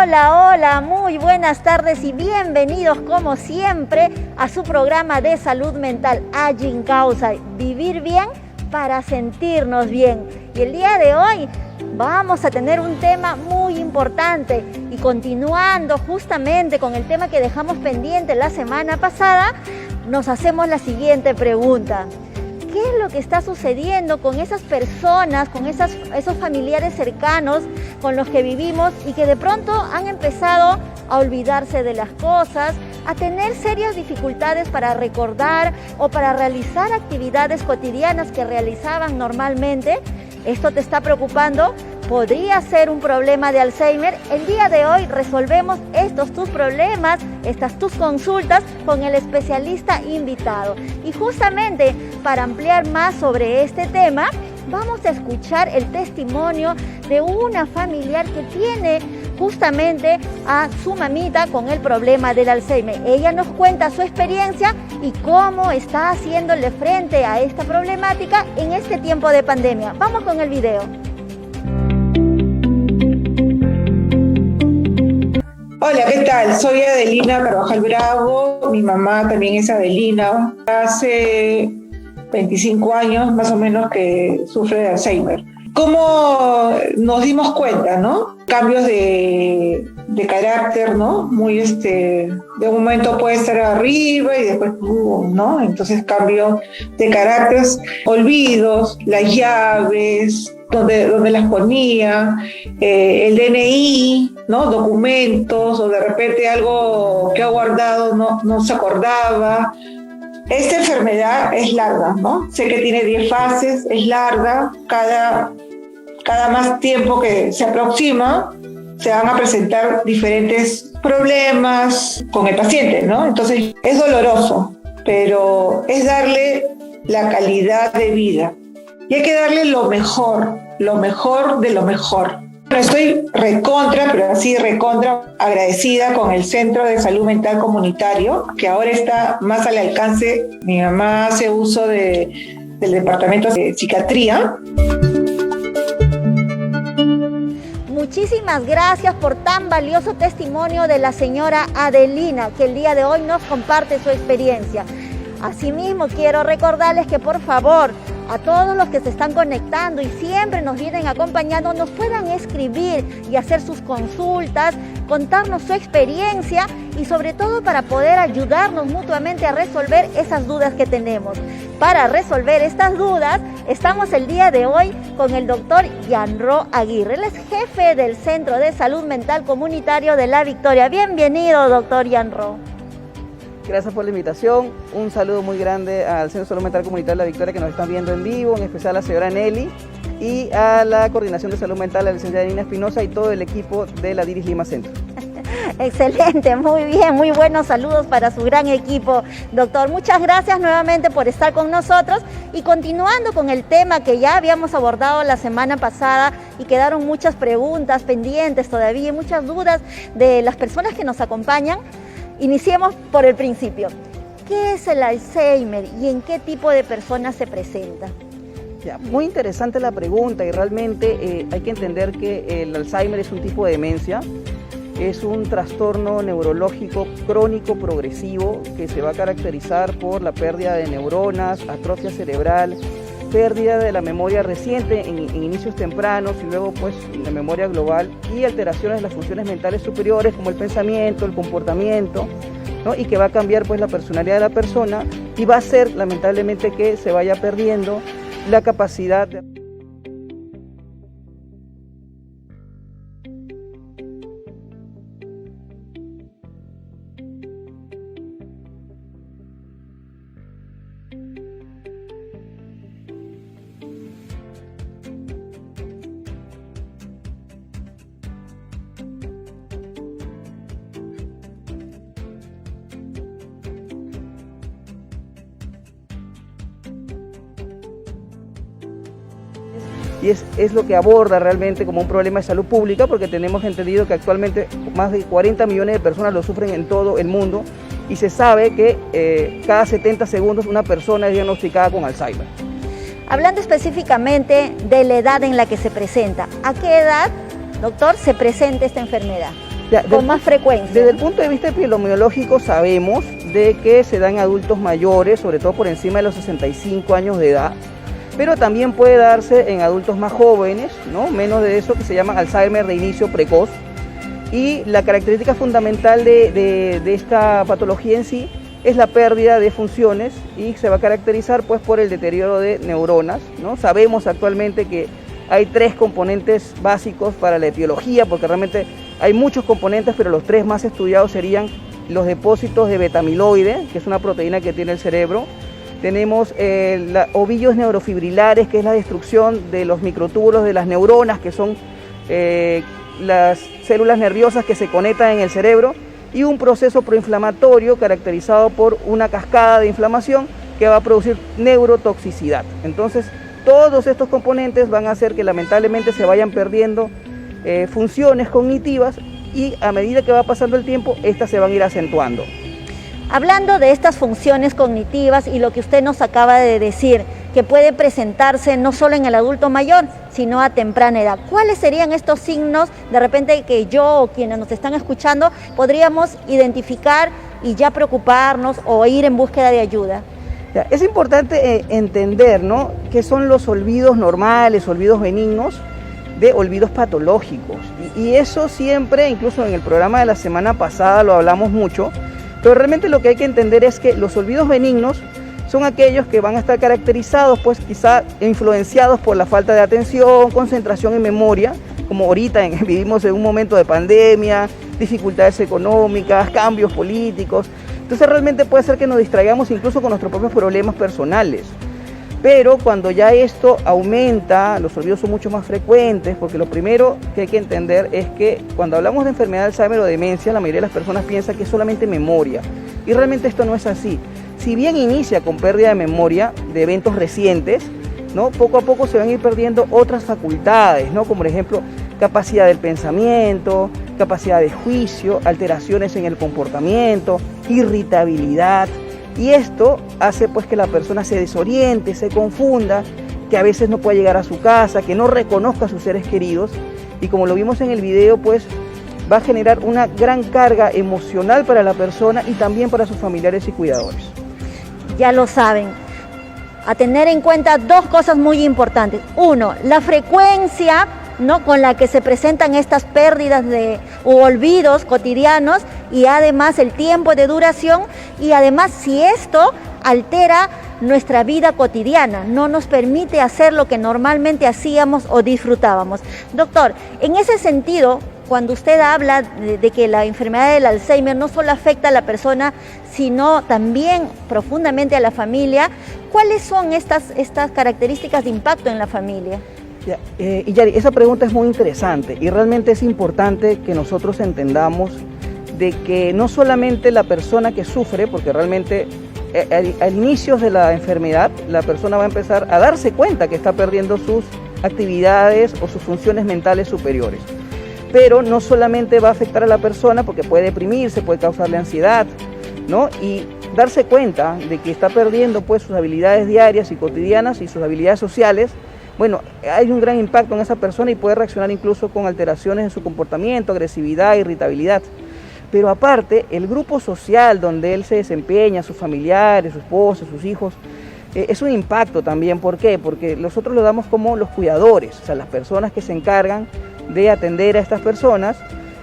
Hola, hola, muy buenas tardes y bienvenidos como siempre a su programa de salud mental, Agin Causa, vivir bien para sentirnos bien. Y el día de hoy vamos a tener un tema muy importante y continuando justamente con el tema que dejamos pendiente la semana pasada, nos hacemos la siguiente pregunta. ¿Qué es lo que está sucediendo con esas personas, con esos familiares cercanos con los que vivimos y que de pronto han empezado a olvidarse de las cosas, a tener serias dificultades para recordar o para realizar actividades cotidianas que realizaban normalmente? ¿Esto te está preocupando? ¿Podría ser un problema de Alzheimer? El día de hoy resolvemos estos tus problemas, estas tus consultas con el especialista invitado. Y justamente para ampliar más sobre este tema, vamos a escuchar el testimonio de una familiar que tiene justamente a su mamita con el problema del Alzheimer. Ella nos cuenta su experiencia y cómo está haciéndole frente a esta problemática en este tiempo de pandemia. Vamos con el video. Hola, ¿qué tal? Soy Adelina Carvajal Bravo, mi mamá también es Adelina. Hace 25 años más o menos que sufre de Alzheimer. ¿Cómo nos dimos cuenta, no? Cambios de carácter, ¿no? Muy de un momento puede estar arriba y después, ¿no? Entonces cambios de carácter, olvidos, las llaves, donde las ponía, el DNI, ¿no? Documentos, o de repente algo que ha guardado no se acordaba. Esta enfermedad es larga, ¿no? Sé que tiene 10 fases, es larga, cada más tiempo que se aproxima, se van a presentar diferentes problemas con el paciente, ¿no? Entonces es doloroso, pero es darle la calidad de vida. Y hay que darle lo mejor de lo mejor. Estoy recontra agradecida con el Centro de Salud Mental Comunitario, que ahora está más al alcance. Mi mamá hace uso del departamento de psiquiatría. Muchísimas gracias por tan valioso testimonio de la señora Adelina, que el día de hoy nos comparte su experiencia. Asimismo, quiero recordarles que por favor, a todos los que se están conectando y siempre nos vienen acompañando, nos puedan escribir y hacer sus consultas, contarnos su experiencia y sobre todo para poder ayudarnos mutuamente a resolver esas dudas que tenemos. Para resolver estas dudas, estamos el día de hoy con el doctor Yanro Aguirre. Él es jefe del Centro de Salud Mental Comunitario de La Victoria. Bienvenido, doctor Yanro. Gracias por la invitación, un saludo muy grande al Centro de Salud Mental Comunitario de La Victoria que nos están viendo en vivo, en especial a la señora Nelly y a la Coordinación de Salud Mental, la licenciada Nina Espinosa y todo el equipo de la Diris Lima Centro. Excelente, muy bien, muy buenos saludos para su gran equipo, doctor. Muchas gracias nuevamente por estar con nosotros y continuando con el tema que ya habíamos abordado la semana pasada y quedaron muchas preguntas pendientes todavía y muchas dudas de las personas que nos acompañan. Iniciemos por el principio. ¿Qué es el Alzheimer y en qué tipo de personas se presenta? Ya, muy interesante la pregunta y realmente hay que entender que el Alzheimer es un tipo de demencia, es un trastorno neurológico crónico progresivo que se va a caracterizar por la pérdida de neuronas, atrofia cerebral, pérdida de la memoria reciente en inicios tempranos y luego pues la memoria global y alteraciones de las funciones mentales superiores como el pensamiento, el comportamiento, ¿no? Y que va a cambiar pues la personalidad de la persona y va a hacer lamentablemente que se vaya perdiendo la capacidad de... Y es lo que aborda realmente como un problema de salud pública, porque tenemos entendido que actualmente más de 40 millones de personas lo sufren en todo el mundo y se sabe que cada 70 segundos una persona es diagnosticada con Alzheimer. Hablando específicamente de la edad en la que se presenta, ¿a qué edad, doctor, se presenta esta enfermedad? con más frecuencia? Desde el punto de vista epidemiológico sabemos de que se da en adultos mayores, sobre todo por encima de los 65 años de edad, pero también puede darse en adultos más jóvenes, ¿no? Menos de eso, que se llama Alzheimer de inicio precoz. Y la característica fundamental de esta patología en sí es la pérdida de funciones y se va a caracterizar pues por el deterioro de neuronas, ¿no? Sabemos actualmente que hay 3 componentes básicos para la etiología, porque realmente hay muchos componentes, pero los 3 más estudiados serían los depósitos de beta-amiloide, que es una proteína que tiene el cerebro. Tenemos ovillos neurofibrilares, que es la destrucción de los microtúbulos de las neuronas, que son las células nerviosas que se conectan en el cerebro, y un proceso proinflamatorio caracterizado por una cascada de inflamación que va a producir neurotoxicidad. Entonces, todos estos componentes van a hacer que lamentablemente se vayan perdiendo funciones cognitivas y a medida que va pasando el tiempo, estas se van a ir acentuando. Hablando de estas funciones cognitivas y lo que usted nos acaba de decir, que puede presentarse no solo en el adulto mayor, sino a temprana edad. ¿Cuáles serían estos signos, de repente, que yo o quienes nos están escuchando podríamos identificar y ya preocuparnos o ir en búsqueda de ayuda? Es importante entender, ¿no?, qué son los olvidos normales, olvidos benignos, de olvidos patológicos. Y eso siempre, incluso en el programa de la semana pasada lo hablamos mucho, pero realmente lo que hay que entender es que los olvidos benignos son aquellos que van a estar caracterizados, pues quizá influenciados por la falta de atención, concentración y memoria, como ahorita vivimos en un momento de pandemia, dificultades económicas, cambios políticos. Entonces realmente puede ser que nos distraigamos incluso con nuestros propios problemas personales. Pero cuando ya esto aumenta, los olvidos son mucho más frecuentes, porque lo primero que hay que entender es que cuando hablamos de enfermedad de Alzheimer o demencia, la mayoría de las personas piensa que es solamente memoria, y realmente esto no es así. Si bien inicia con pérdida de memoria de eventos recientes, ¿no?, poco a poco se van a ir perdiendo otras facultades, ¿no?, como por ejemplo capacidad del pensamiento, capacidad de juicio, alteraciones en el comportamiento, irritabilidad. Y esto hace pues que la persona se desoriente, se confunda, que a veces no pueda llegar a su casa, que no reconozca a sus seres queridos. Y como lo vimos en el video, pues va a generar una gran carga emocional para la persona y también para sus familiares y cuidadores. Ya lo saben, a tener en cuenta 2 cosas muy importantes. 1, la frecuencia, ¿no?, con la que se presentan estas pérdidas u olvidos cotidianos, y además el tiempo de duración, y además si esto altera nuestra vida cotidiana, no nos permite hacer lo que normalmente hacíamos o disfrutábamos. Doctor, en ese sentido, cuando usted habla de que la enfermedad del Alzheimer no solo afecta a la persona, sino también profundamente a la familia, ¿cuáles son estas características de impacto en la familia? Y Yari, esa pregunta es muy interesante y realmente es importante que nosotros entendamos de que no solamente la persona que sufre, porque realmente al inicio de la enfermedad la persona va a empezar a darse cuenta que está perdiendo sus actividades o sus funciones mentales superiores, pero no solamente va a afectar a la persona porque puede deprimirse, puede causarle ansiedad, ¿no?, y darse cuenta de que está perdiendo pues sus habilidades diarias y cotidianas y sus habilidades sociales. Bueno, hay un gran impacto en esa persona y puede reaccionar incluso con alteraciones en su comportamiento, agresividad, irritabilidad. Pero aparte, el grupo social donde él se desempeña, sus familiares, su esposa, sus hijos, es un impacto también. ¿Por qué? Porque nosotros lo damos como los cuidadores, o sea, las personas que se encargan de atender a estas personas.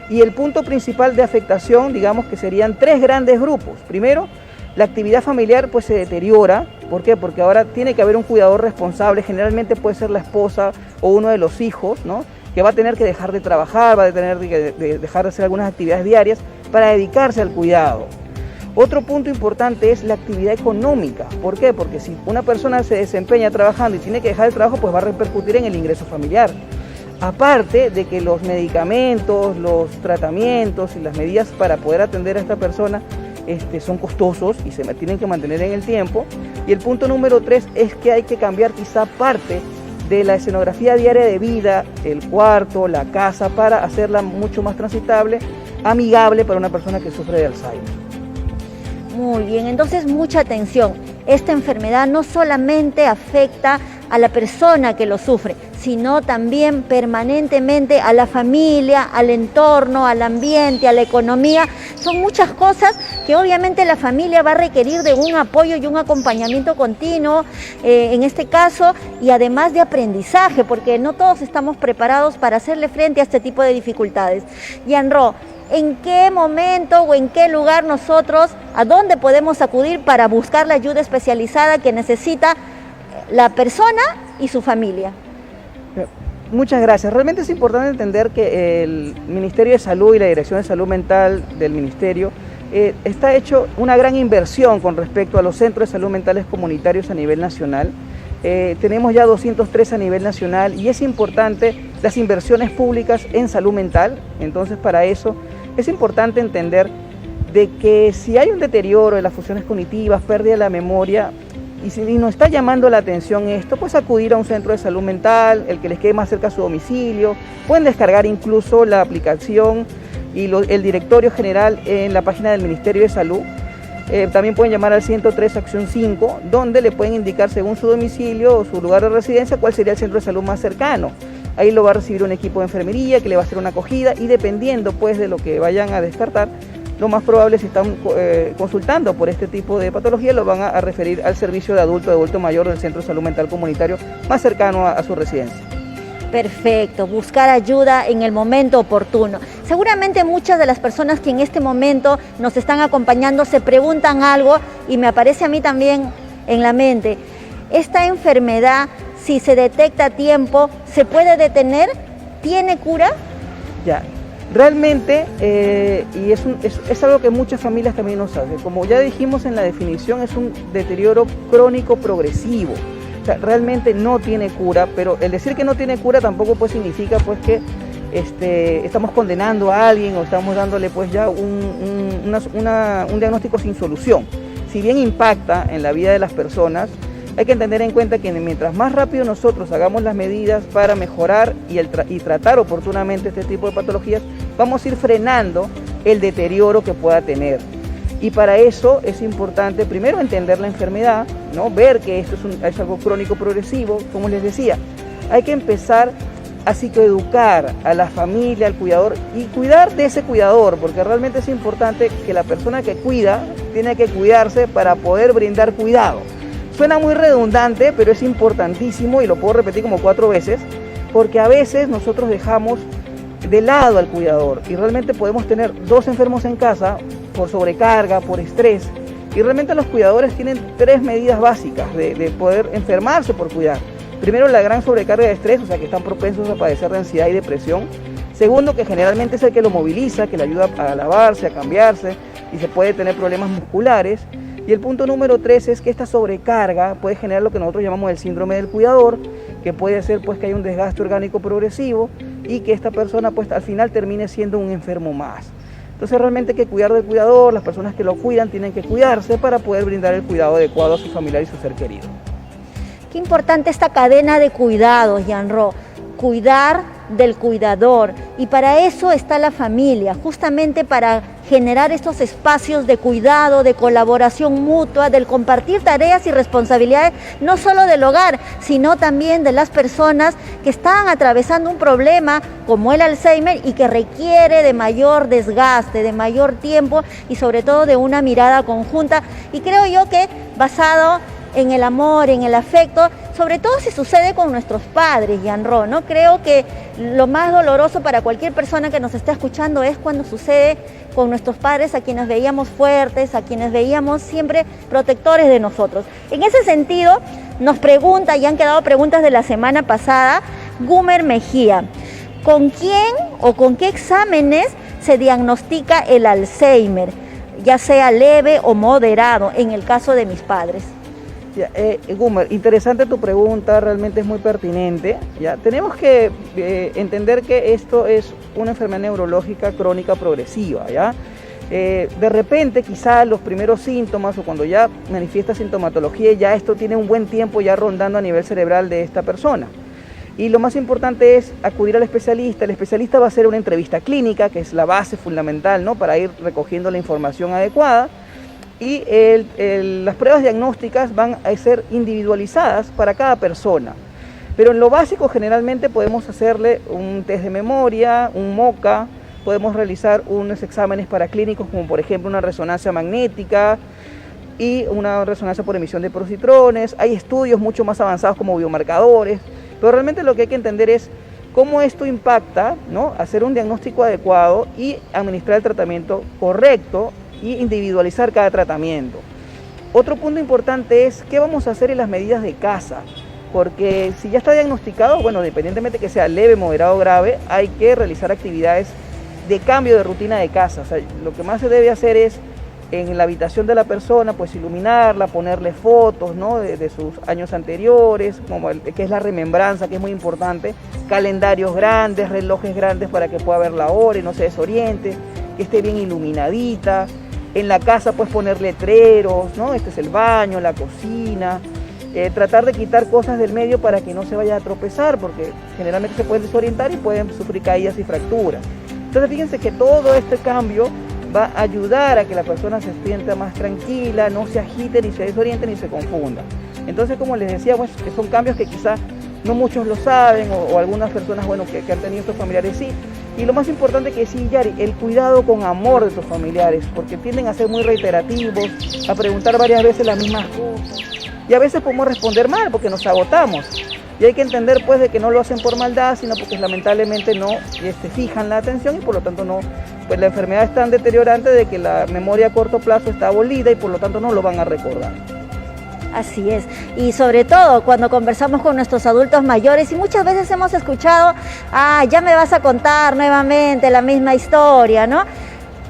Y el punto principal de afectación, digamos que serían 3 grandes grupos. Primero, la actividad familiar pues se deteriora. ¿Por qué? Porque ahora tiene que haber un cuidador responsable, generalmente puede ser la esposa o uno de los hijos, ¿no?, que va a tener que dejar de trabajar, va a tener que dejar de hacer algunas actividades diarias para dedicarse al cuidado. Otro punto importante es la actividad económica. ¿Por qué? Porque si una persona se desempeña trabajando y tiene que dejar el trabajo, pues va a repercutir en el ingreso familiar. Aparte de que los medicamentos, los tratamientos y las medidas para poder atender a esta persona son costosos y se tienen que mantener en el tiempo. Y el punto número 3 es que hay que cambiar quizá parte de la escenografía diaria de vida, el cuarto, la casa, para hacerla mucho más transitable, amigable para una persona que sufre de Alzheimer. Muy bien, entonces mucha atención. Esta enfermedad no solamente afecta a la persona que lo sufre, sino también permanentemente a la familia, al entorno, al ambiente, a la economía. Son muchas cosas que obviamente la familia va a requerir de un apoyo y un acompañamiento continuo, en este caso, y además de aprendizaje, porque no todos estamos preparados para hacerle frente a este tipo de dificultades. Yanro, ¿en qué momento o en qué lugar nosotros, a dónde podemos acudir para buscar la ayuda especializada que necesita la persona y su familia? Muchas gracias. Realmente es importante entender que el Ministerio de Salud y la Dirección de Salud Mental del Ministerio está hecho una gran inversión con respecto a los centros de salud mentales comunitarios a nivel nacional. Tenemos ya 203 a nivel nacional y es importante las inversiones públicas en salud mental. Entonces, para eso es importante entender de que si hay un deterioro de las funciones cognitivas, pérdida de la memoria, y si nos está llamando la atención esto, pues acudir a un centro de salud mental, el que les quede más cerca a su domicilio. Pueden descargar incluso la aplicación y el directorio general en la página del Ministerio de Salud. También pueden llamar al 103 acción 5, donde le pueden indicar según su domicilio o su lugar de residencia cuál sería el centro de salud más cercano. Ahí lo va a recibir un equipo de enfermería que le va a hacer una acogida y dependiendo pues de lo que vayan a descartar, lo más probable si están consultando por este tipo de patología lo van a referir al servicio de adulto mayor del Centro de Salud Mental Comunitario más cercano a su residencia. Perfecto, buscar ayuda en el momento oportuno. Seguramente muchas de las personas que en este momento nos están acompañando se preguntan algo y me aparece a mí también en la mente. ¿Esta enfermedad, si se detecta a tiempo, se puede detener? ¿Tiene cura? Ya. Realmente, y es algo que muchas familias también no saben, como ya dijimos en la definición, es un deterioro crónico progresivo. O sea, realmente no tiene cura, pero el decir que no tiene cura tampoco pues significa pues que estamos condenando a alguien o estamos dándole pues ya un diagnóstico sin solución. Si bien impacta en la vida de las personas, hay que tener en cuenta que mientras más rápido nosotros hagamos las medidas para mejorar y tratar oportunamente este tipo de patologías, vamos a ir frenando el deterioro que pueda tener. Y para eso es importante primero entender la enfermedad, ¿no? Ver que esto es algo crónico progresivo, como les decía. Hay que empezar a psicoeducar a la familia, al cuidador y cuidar de ese cuidador, porque realmente es importante que la persona que cuida tiene que cuidarse para poder brindar cuidado. Suena muy redundante, pero es importantísimo y lo puedo repetir como 4 veces, porque a veces nosotros dejamos de lado al cuidador y realmente podemos tener 2 enfermos en casa por sobrecarga, por estrés, y realmente los cuidadores tienen 3 medidas básicas de poder enfermarse por cuidar. Primero, la gran sobrecarga de estrés, o sea que están propensos a padecer de ansiedad y depresión. Segundo, que generalmente es el que lo moviliza, que le ayuda a lavarse, a cambiarse y se puede tener problemas musculares. Y el punto número 3 es que esta sobrecarga puede generar lo que nosotros llamamos el síndrome del cuidador, que puede ser pues que haya un desgaste orgánico progresivo y que esta persona pues al final termine siendo un enfermo más. Entonces realmente hay que cuidar del cuidador, las personas que lo cuidan tienen que cuidarse para poder brindar el cuidado adecuado a su familiar y su ser querido. Qué importante esta cadena de cuidados, Yanro. Cuidar del cuidador, y para eso está la familia, justamente para generar estos espacios de cuidado, de colaboración mutua, del compartir tareas y responsabilidades, no solo del hogar, sino también de las personas que están atravesando un problema como el Alzheimer y que requiere de mayor desgaste, de mayor tiempo y sobre todo de una mirada conjunta. Y creo yo que basado en el amor, en el afecto, sobre todo si sucede con nuestros padres, Yanro, ¿no? Creo que lo más doloroso para cualquier persona que nos esté escuchando es cuando sucede con nuestros padres, a quienes veíamos fuertes, a quienes veíamos siempre protectores de nosotros. En ese sentido, nos pregunta, y han quedado preguntas de la semana pasada, Gumer Mejía, ¿con quién o con qué exámenes se diagnostica el Alzheimer, ya sea leve o moderado, en el caso de mis padres? Ya, Gumer, interesante tu pregunta, realmente es muy pertinente. Ya, tenemos que entender que esto es una enfermedad neurológica crónica progresiva. ¿Ya? De repente, quizá los primeros síntomas o cuando ya manifiesta sintomatología, ya esto tiene un buen tiempo ya rondando a nivel cerebral de esta persona. Y lo más importante es acudir al especialista. El especialista va a hacer una entrevista clínica, que es la base fundamental, ¿no? Para ir recogiendo la información adecuada. y las pruebas diagnósticas van a ser individualizadas para cada persona. Pero en lo básico generalmente podemos hacerle un test de memoria, un MOCA, podemos realizar unos exámenes paraclínicos como por ejemplo una resonancia magnética y una resonancia por emisión de positrones. Hay estudios mucho más avanzados como biomarcadores, pero realmente lo que hay que entender es cómo esto impacta, ¿no?, hacer un diagnóstico adecuado y administrar el tratamiento correcto y individualizar cada tratamiento. Otro punto importante es qué vamos a hacer en las medidas de casa, porque si ya está diagnosticado, bueno, independientemente que sea leve, moderado o grave, hay que realizar actividades de cambio de rutina de casa. O sea, lo que más se debe hacer es en la habitación de la persona, pues iluminarla, ponerle fotos, ¿no?, de sus años anteriores, como que es la remembranza, que es muy importante, calendarios grandes, relojes grandes para que pueda ver la hora y no se desoriente, que esté bien iluminadita. En la casa pues poner letreros, ¿no? Este es el baño, la cocina, tratar de quitar cosas del medio para que no se vaya a tropezar, porque generalmente se pueden desorientar y pueden sufrir caídas y fracturas. Entonces fíjense que todo este cambio va a ayudar a que la persona se sienta más tranquila, no se agite, ni se desoriente, ni se confunda. Entonces, como les decía, pues, que son cambios que quizás no muchos lo saben, o algunas personas, bueno, que han tenido estos familiares sí. Y lo más importante que sí, Yari, el cuidado con amor de tus familiares, porque tienden a ser muy reiterativos, a preguntar varias veces las mismas cosas. Y a veces podemos responder mal porque nos agotamos. Y hay que entender pues de que no lo hacen por maldad, sino porque lamentablemente no fijan la atención y por lo tanto no, pues la enfermedad es tan deteriorante de que la memoria a corto plazo está abolida y por lo tanto no lo van a recordar. Así es, y sobre todo cuando conversamos con nuestros adultos mayores y muchas veces hemos escuchado, ya me vas a contar nuevamente la misma historia, ¿no?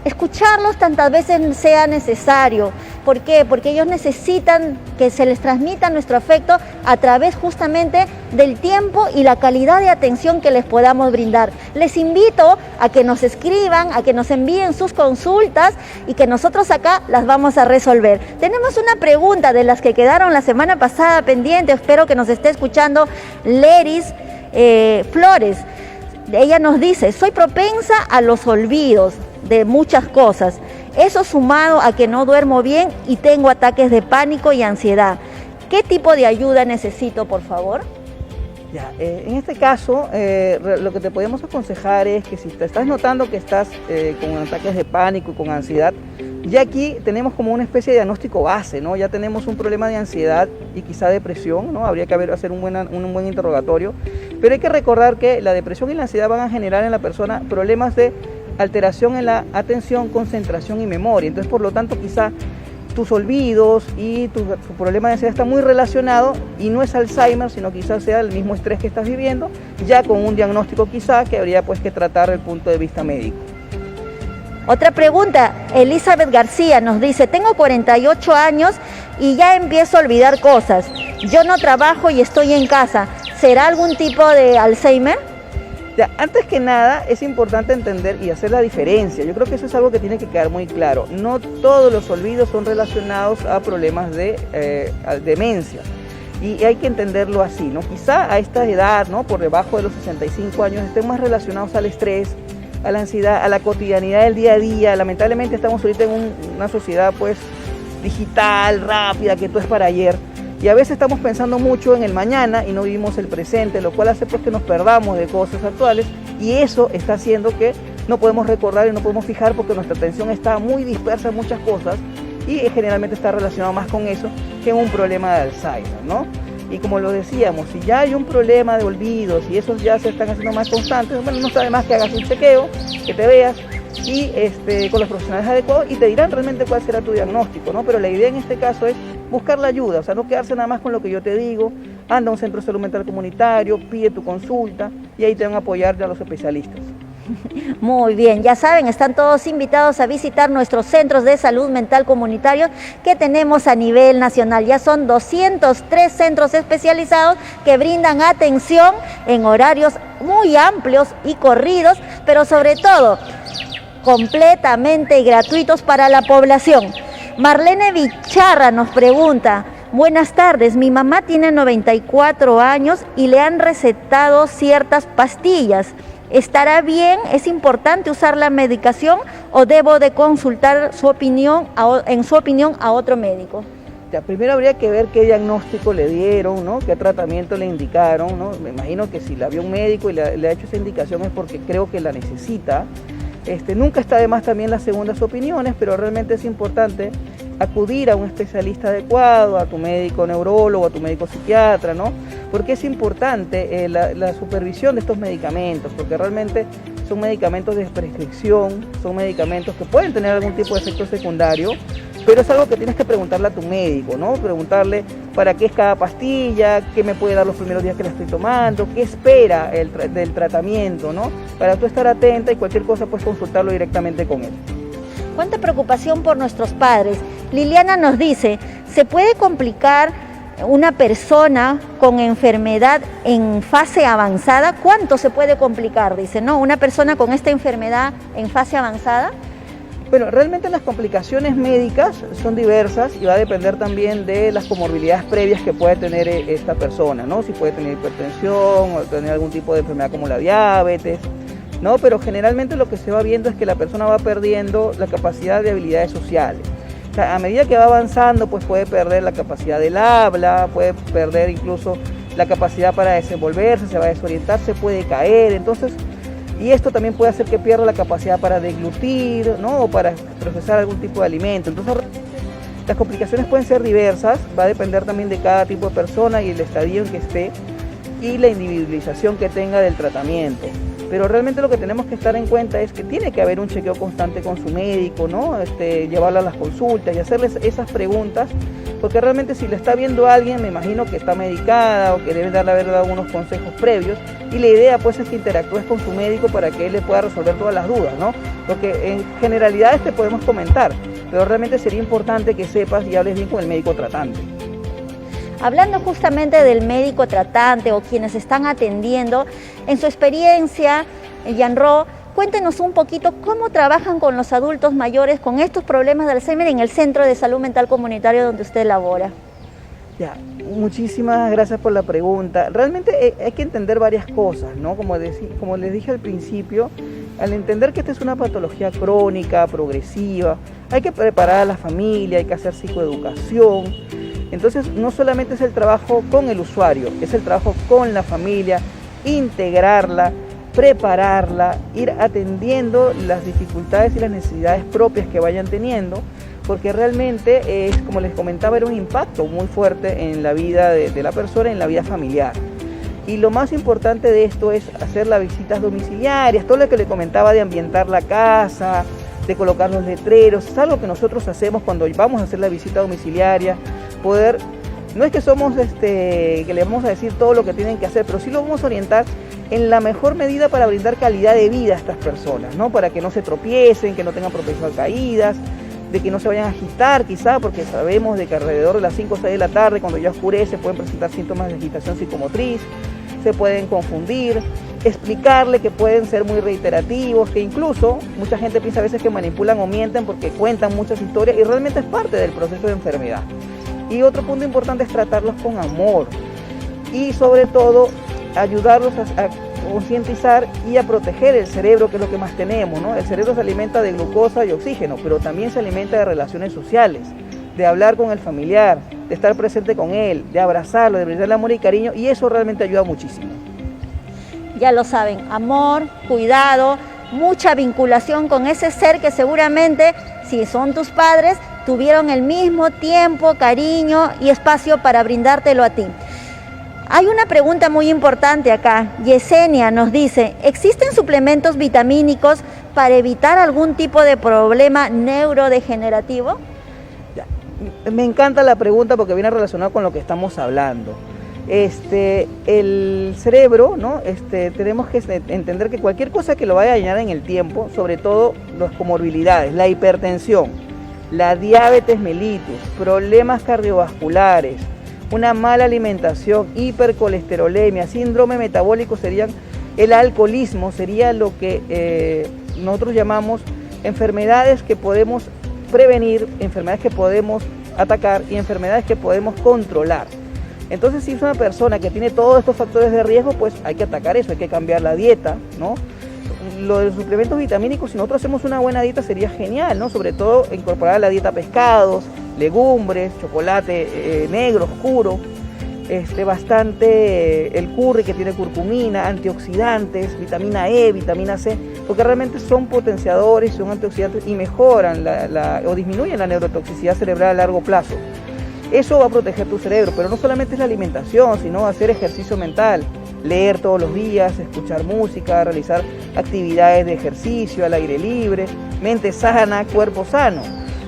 Escucharlos tantas veces sea necesario. ¿Por qué? Porque ellos necesitan que se les transmita nuestro afecto a través justamente del tiempo y la calidad de atención que les podamos brindar. Les invito a que nos escriban, a que nos envíen sus consultas y que nosotros acá las vamos a resolver. Tenemos una pregunta de las que quedaron la semana pasada pendiente, espero que nos esté escuchando Leris Flores. Ella nos dice, soy propensa a los olvidos de muchas cosas. Eso sumado a que no duermo bien y tengo ataques de pánico y ansiedad. ¿Qué tipo de ayuda necesito, por favor? Ya, en este caso, lo que te podemos aconsejar es que si te estás notando que estás con ataques de pánico y con ansiedad, ya aquí tenemos como una especie de diagnóstico base, ¿no? Ya tenemos un problema de ansiedad y quizá depresión, ¿no? Habría que hacer un buen interrogatorio, pero hay que recordar que la depresión y la ansiedad van a generar en la persona problemas de alteración en la atención, concentración y memoria. Entonces, por lo tanto, quizá tus olvidos y tu problema de ansiedad está muy relacionado y no es Alzheimer, sino quizás sea el mismo estrés que estás viviendo, ya con un diagnóstico quizá que habría pues que tratar desde el punto de vista médico. Otra pregunta, Elizabeth García nos dice, tengo 48 años y ya empiezo a olvidar cosas. Yo no trabajo y estoy en casa. ¿Será algún tipo de Alzheimer? Ya, antes que nada es importante entender y hacer la diferencia. Yo creo que eso es algo que tiene que quedar muy claro. No todos los olvidos son relacionados a problemas de demencia. Y hay que entenderlo así, ¿no? Quizá a esta edad, ¿no?, por debajo de los 65 años, estén más relacionados al estrés, a la ansiedad, a la cotidianidad del día a día. Lamentablemente estamos ahorita en una sociedad pues digital, rápida, que todo es para ayer. Y a veces estamos pensando mucho en el mañana y no vivimos el presente, lo cual hace pues que nos perdamos de cosas actuales y eso está haciendo que no podemos recordar y no podemos fijar porque nuestra atención está muy dispersa en muchas cosas y generalmente está relacionado más con eso que en un problema de Alzheimer, ¿no? Y como lo decíamos, si ya hay un problema de olvidos y esos ya se están haciendo más constantes, bueno, no sabe más que hagas un chequeo, que te veas y con los profesionales adecuados y te dirán realmente cuál será tu diagnóstico, ¿no? Pero la idea en este caso es buscar la ayuda, o sea, no quedarse nada más con lo que yo te digo, anda a un centro de salud mental comunitario, pide tu consulta y ahí te van a apoyar ya los especialistas. Muy bien, ya saben, están todos invitados a visitar nuestros centros de salud mental comunitarios que tenemos a nivel nacional. Ya son 203 centros especializados que brindan atención en horarios muy amplios y corridos, pero sobre todo completamente gratuitos para la población. Marlene Vicharra nos pregunta, buenas tardes, mi mamá tiene 94 años y le han recetado ciertas pastillas. ¿Estará bien? ¿Es importante usar la medicación o debo de consultar su opinión, en su opinión, a otro médico? Ya, primero habría que ver qué diagnóstico le dieron, ¿no? Qué tratamiento le indicaron, ¿no? Me imagino que si la vio un médico y le ha hecho esa indicación es porque creo que la necesita. Nunca está de más también las segundas opiniones, pero realmente es importante acudir a un especialista adecuado, a tu médico neurólogo, a tu médico psiquiatra, ¿no? Porque es importante la supervisión de estos medicamentos, porque realmente son medicamentos de prescripción, son medicamentos que pueden tener algún tipo de efecto secundario, pero es algo que tienes que preguntarle a tu médico, ¿no? Preguntarle para qué es cada pastilla, qué me puede dar los primeros días que la estoy tomando, qué espera del tratamiento, ¿no? Para tú estar atenta y cualquier cosa puedes consultarlo directamente con él. ¿Cuánta preocupación por nuestros padres? Liliana nos dice, ¿se puede complicar una persona con enfermedad en fase avanzada? ¿Cuánto se puede complicar? Dice, ¿no? Una persona con esta enfermedad en fase avanzada. Bueno, realmente las complicaciones médicas son diversas y va a depender también de las comorbilidades previas que puede tener esta persona, ¿no? Si puede tener hipertensión o tener algún tipo de enfermedad como la diabetes, ¿no? Pero generalmente lo que se va viendo es que la persona va perdiendo la capacidad de habilidades sociales. O sea, a medida que va avanzando, pues puede perder la capacidad del habla, puede perder incluso la capacidad para desenvolverse, se va a desorientar, se puede caer, entonces... Y esto también puede hacer que pierda la capacidad para deglutir, ¿no? O para procesar algún tipo de alimento. Entonces, las complicaciones pueden ser diversas, va a depender también de cada tipo de persona y el estadio en que esté y la individualización que tenga del tratamiento. Pero realmente lo que tenemos que estar en cuenta es que tiene que haber un chequeo constante con su médico, ¿no? Llevarla a las consultas y hacerles esas preguntas, porque realmente si le está viendo a alguien, me imagino que está medicada o que debe haber dado algunos consejos previos, y la idea pues es que interactúes con su médico para que él le pueda resolver todas las dudas, ¿no? Porque en generalidades te podemos comentar, pero realmente sería importante que sepas y hables bien con el médico tratante. Hablando justamente del médico tratante o quienes están atendiendo, en su experiencia, Yanro, cuéntenos un poquito cómo trabajan con los adultos mayores con estos problemas de Alzheimer en el Centro de Salud Mental Comunitario donde usted labora. Ya, muchísimas gracias por la pregunta. Realmente hay que entender varias cosas, ¿no? Como les dije al principio, al entender que esta es una patología crónica, progresiva, hay que preparar a la familia, hay que hacer psicoeducación. Entonces, no solamente es el trabajo con el usuario, es el trabajo con la familia, integrarla, prepararla, ir atendiendo las dificultades y las necesidades propias que vayan teniendo, porque realmente, como les comentaba, era un impacto muy fuerte en la vida de la persona, en la vida familiar. Y lo más importante de esto es hacer las visitas domiciliarias, todo lo que le comentaba de ambientar la casa, de colocar los letreros, es algo que nosotros hacemos cuando vamos a hacer la visita domiciliaria, poder, no es que somos, que le vamos a decir todo lo que tienen que hacer, pero sí lo vamos a orientar en la mejor medida para brindar calidad de vida a estas personas, ¿no? Para que no se tropiecen, que no tengan propensión a caídas, de que no se vayan a agitar quizá, porque sabemos de que alrededor de las 5 o 6 de la tarde, cuando ya oscurece, pueden presentar síntomas de agitación psicomotriz, se pueden confundir, explicarle que pueden ser muy reiterativos, que incluso mucha gente piensa a veces que manipulan o mienten porque cuentan muchas historias y realmente es parte del proceso de enfermedad. Y otro punto importante es tratarlos con amor y sobre todo ayudarlos a concientizar y a proteger el cerebro, que es lo que más tenemos, ¿no? El cerebro se alimenta de glucosa y oxígeno, pero también se alimenta de relaciones sociales, de hablar con el familiar, de estar presente con él, de abrazarlo, de brindarle amor y cariño, y eso realmente ayuda muchísimo. Ya lo saben, amor, cuidado, mucha vinculación con ese ser que seguramente, si son tus padres, tuvieron el mismo tiempo, cariño y espacio para brindártelo a ti. Hay una pregunta muy importante acá. Yesenia nos dice, ¿existen suplementos vitamínicos para evitar algún tipo de problema neurodegenerativo? Me encanta la pregunta porque viene relacionada con lo que estamos hablando. El cerebro, ¿no? Tenemos que entender que cualquier cosa que lo vaya a dañar en el tiempo, sobre todo las comorbilidades, la hipertensión, la diabetes mellitus, problemas cardiovasculares, una mala alimentación, hipercolesterolemia, síndrome metabólico, el alcoholismo, sería lo que nosotros llamamos enfermedades que podemos prevenir, enfermedades que podemos atacar y enfermedades que podemos controlar. Entonces, si es una persona que tiene todos estos factores de riesgo, pues hay que atacar eso, hay que cambiar la dieta, ¿no? lo de los suplementos vitamínicos, si nosotros hacemos una buena dieta sería genial, ¿no? Sobre todo incorporar a la dieta pescados, legumbres, chocolate negro, oscuro, bastante el curry que tiene curcumina, antioxidantes, vitamina E, vitamina C, porque realmente son potenciadores, son antioxidantes y mejoran o disminuyen la neurotoxicidad cerebral a largo plazo. Eso va a proteger tu cerebro, pero no solamente es la alimentación, sino hacer ejercicio mental, leer todos los días, escuchar música, realizar actividades de ejercicio al aire libre, mente sana, cuerpo sano,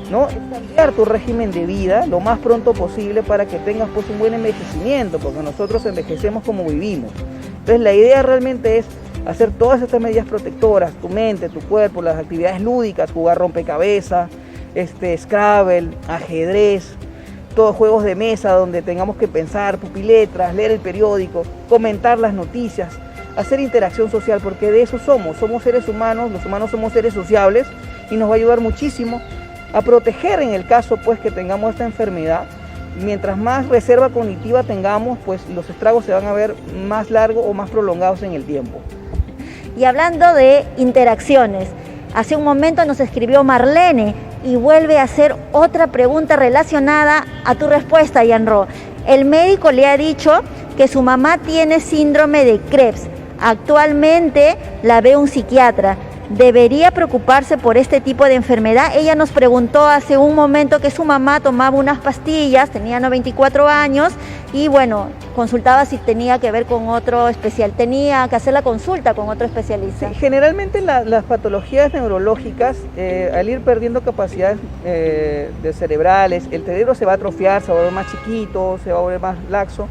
¿no? Cambiar tu régimen de vida lo más pronto posible para que tengas pues un buen envejecimiento, porque nosotros envejecemos como vivimos. Entonces la idea realmente es hacer todas estas medidas protectoras, tu mente, tu cuerpo, las actividades lúdicas, jugar rompecabezas, Scrabble, ajedrez, todos juegos de mesa donde tengamos que pensar, pupiletras, leer el periódico, comentar las noticias, hacer interacción social, porque de eso somos seres humanos, los humanos somos seres sociables y nos va a ayudar muchísimo a proteger en el caso pues que tengamos esta enfermedad. Mientras más reserva cognitiva tengamos, pues los estragos se van a ver más largos o más prolongados en el tiempo. Y hablando de interacciones, hace un momento nos escribió Marlene y vuelve a hacer otra pregunta relacionada a tu respuesta, Yanro. El médico le ha dicho que su mamá tiene síndrome de Krebs. Actualmente la ve un psiquiatra. ¿Debería preocuparse por este tipo de enfermedad? Ella nos preguntó hace un momento que su mamá tomaba unas pastillas, tenía 94 años y bueno, consultaba si tenía que ver con otro tenía que hacer la consulta con otro especialista. Sí, generalmente las patologías neurológicas, al ir perdiendo capacidades cerebrales, el cerebro se va a atrofiar, se va a volver más chiquito, se va a volver más laxo,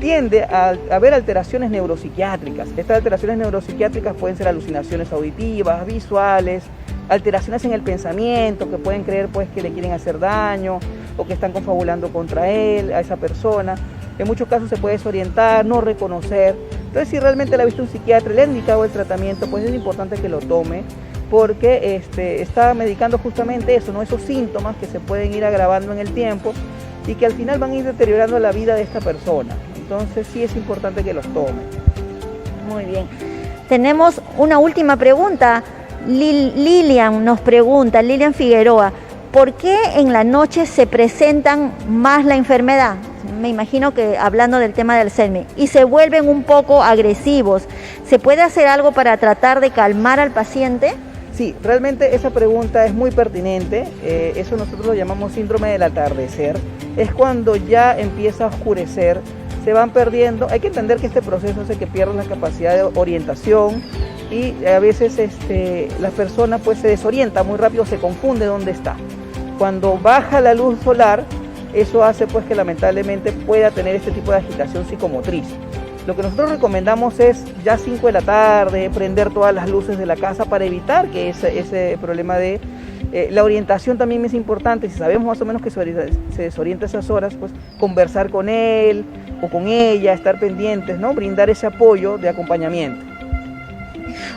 tiende a haber alteraciones neuropsiquiátricas. Estas alteraciones neuropsiquiátricas pueden ser alucinaciones auditivas, visuales, alteraciones en el pensamiento, que pueden creer pues que le quieren hacer daño o que están confabulando contra él, a esa persona. En muchos casos se puede desorientar, no reconocer. Entonces, si realmente le ha visto un psiquiatra y le ha indicado el tratamiento, pues es importante que lo tome, porque está medicando justamente eso, ¿no? Esos síntomas que se pueden ir agravando en el tiempo y que al final van a ir deteriorando la vida de esta persona. Entonces sí es importante que los tome. Muy bien. Tenemos una última pregunta. Lilian nos pregunta, Lilian Figueroa, ¿por qué en la noche se presentan más la enfermedad? Me imagino que hablando del tema del Alzheimer, y se vuelven un poco agresivos. ¿Se puede hacer algo para tratar de calmar al paciente? Sí, realmente esa pregunta es muy pertinente. Eso nosotros lo llamamos síndrome del atardecer. Es cuando ya empieza a oscurecer, se van perdiendo. Hay que entender que este proceso hace que pierdan la capacidad de orientación y a veces la persona pues se desorienta muy rápido, se confunde dónde está. Cuando baja la luz solar, eso hace pues que lamentablemente pueda tener este tipo de agitación psicomotriz. Lo que nosotros recomendamos es ya 5 de la tarde, prender todas las luces de la casa para evitar que ese problema de la orientación también es importante. Si sabemos más o menos que se desorienta a esas horas, pues conversar con él o con ella, estar pendientes, ¿no? Brindar ese apoyo de acompañamiento.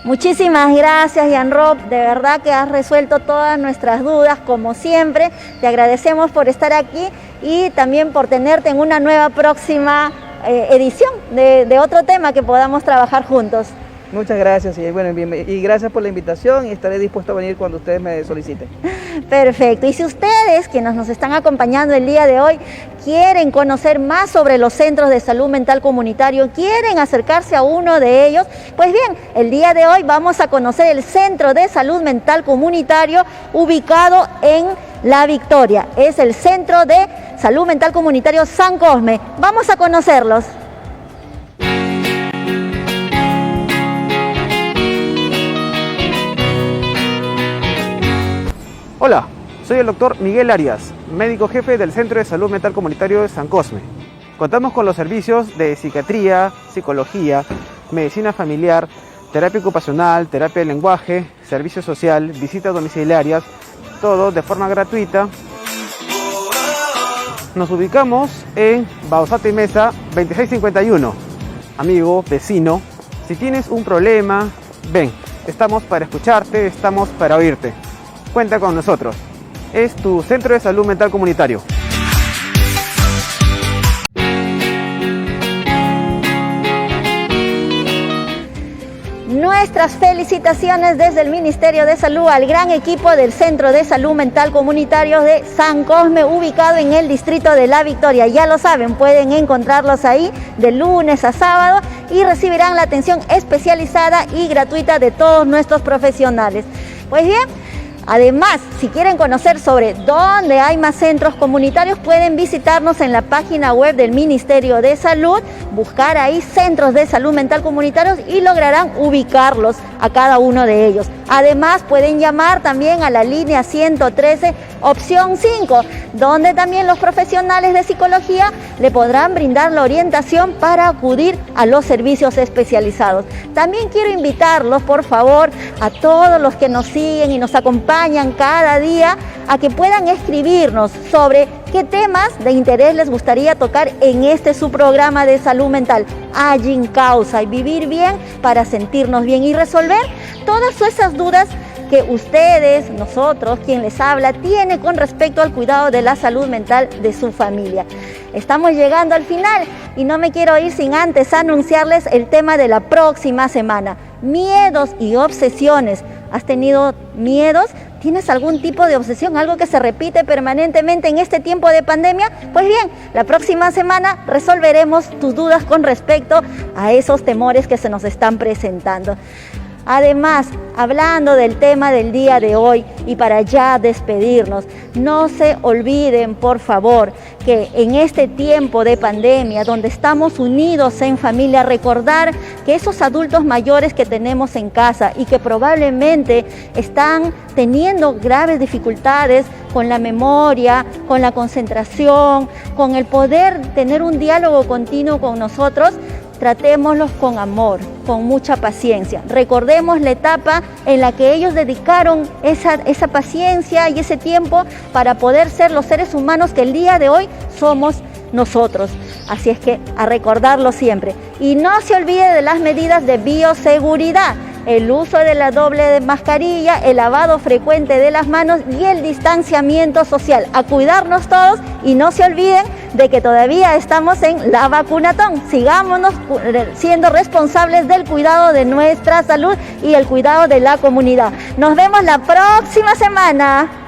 Muchísimas gracias, Yanro, de verdad que has resuelto todas nuestras dudas como siempre. Te agradecemos por estar aquí y también por tenerte en una nueva próxima edición de otro tema que podamos trabajar juntos. Muchas gracias y gracias por la invitación y estaré dispuesto a venir cuando ustedes me soliciten. Perfecto. Y si ustedes, quienes nos están acompañando el día de hoy, quieren conocer más sobre los centros de salud mental comunitario, quieren acercarse a uno de ellos, pues bien, el día de hoy vamos a conocer el Centro de Salud Mental Comunitario ubicado en La Victoria. Es el Centro de Salud Mental Comunitario San Cosme. Vamos a conocerlos. Hola, soy el doctor Miguel Arias, médico jefe del Centro de Salud Mental Comunitario de San Cosme. Contamos con los servicios de psiquiatría, psicología, medicina familiar, terapia ocupacional, terapia de lenguaje, servicio social, visitas domiciliarias, todo de forma gratuita. Nos ubicamos en Bausate y Mesa 2651. Amigo, vecino, si tienes un problema, ven, estamos para escucharte, estamos para oírte. Cuenta con nosotros. Es tu Centro de Salud Mental Comunitario. Nuestras felicitaciones desde el Ministerio de Salud al gran equipo del Centro de Salud Mental Comunitario de San Cosme, ubicado en el distrito de La Victoria. Ya lo saben, pueden encontrarlos ahí de lunes a sábado y recibirán la atención especializada y gratuita de todos nuestros profesionales. Pues bien, además, si quieren conocer sobre dónde hay más centros comunitarios, pueden visitarnos en la página web del Ministerio de Salud, buscar ahí centros de salud mental comunitarios y lograrán ubicarlos a cada uno de ellos. Además, pueden llamar también a la línea 113, opción 5, donde también los profesionales de psicología le podrán brindar la orientación para acudir a los servicios especializados. También quiero invitarlos, por favor, a todos los que nos siguen y nos acompañan cada día, a que puedan escribirnos sobre qué temas de interés les gustaría tocar en este su programa de salud mental, Agin Causa, y vivir bien para sentirnos bien y resolver todas esas dudas que ustedes, nosotros, quien les habla, tiene con respecto al cuidado de la salud mental de su familia. Estamos llegando al final y no me quiero ir sin antes anunciarles el tema de la próxima semana: miedos y obsesiones. ¿Has tenido miedos? ¿Tienes algún tipo de obsesión, algo que se repite permanentemente en este tiempo de pandemia? Pues bien, la próxima semana resolveremos tus dudas con respecto a esos temores que se nos están presentando. Además, hablando del tema del día de hoy y para ya despedirnos, no se olviden, por favor, que en este tiempo de pandemia, donde estamos unidos en familia, recordar que esos adultos mayores que tenemos en casa y que probablemente están teniendo graves dificultades con la memoria, con la concentración, con el poder tener un diálogo continuo con nosotros, tratémoslos con amor, con mucha paciencia. Recordemos la etapa en la que ellos dedicaron esa paciencia y ese tiempo para poder ser los seres humanos que el día de hoy somos nosotros. Así es que a recordarlo siempre. Y no se olvide de las medidas de bioseguridad: el uso de la doble mascarilla, el lavado frecuente de las manos y el distanciamiento social. A cuidarnos todos y no se olviden de que todavía estamos en la vacunatón. Sigámonos siendo responsables del cuidado de nuestra salud y el cuidado de la comunidad. Nos vemos la próxima semana.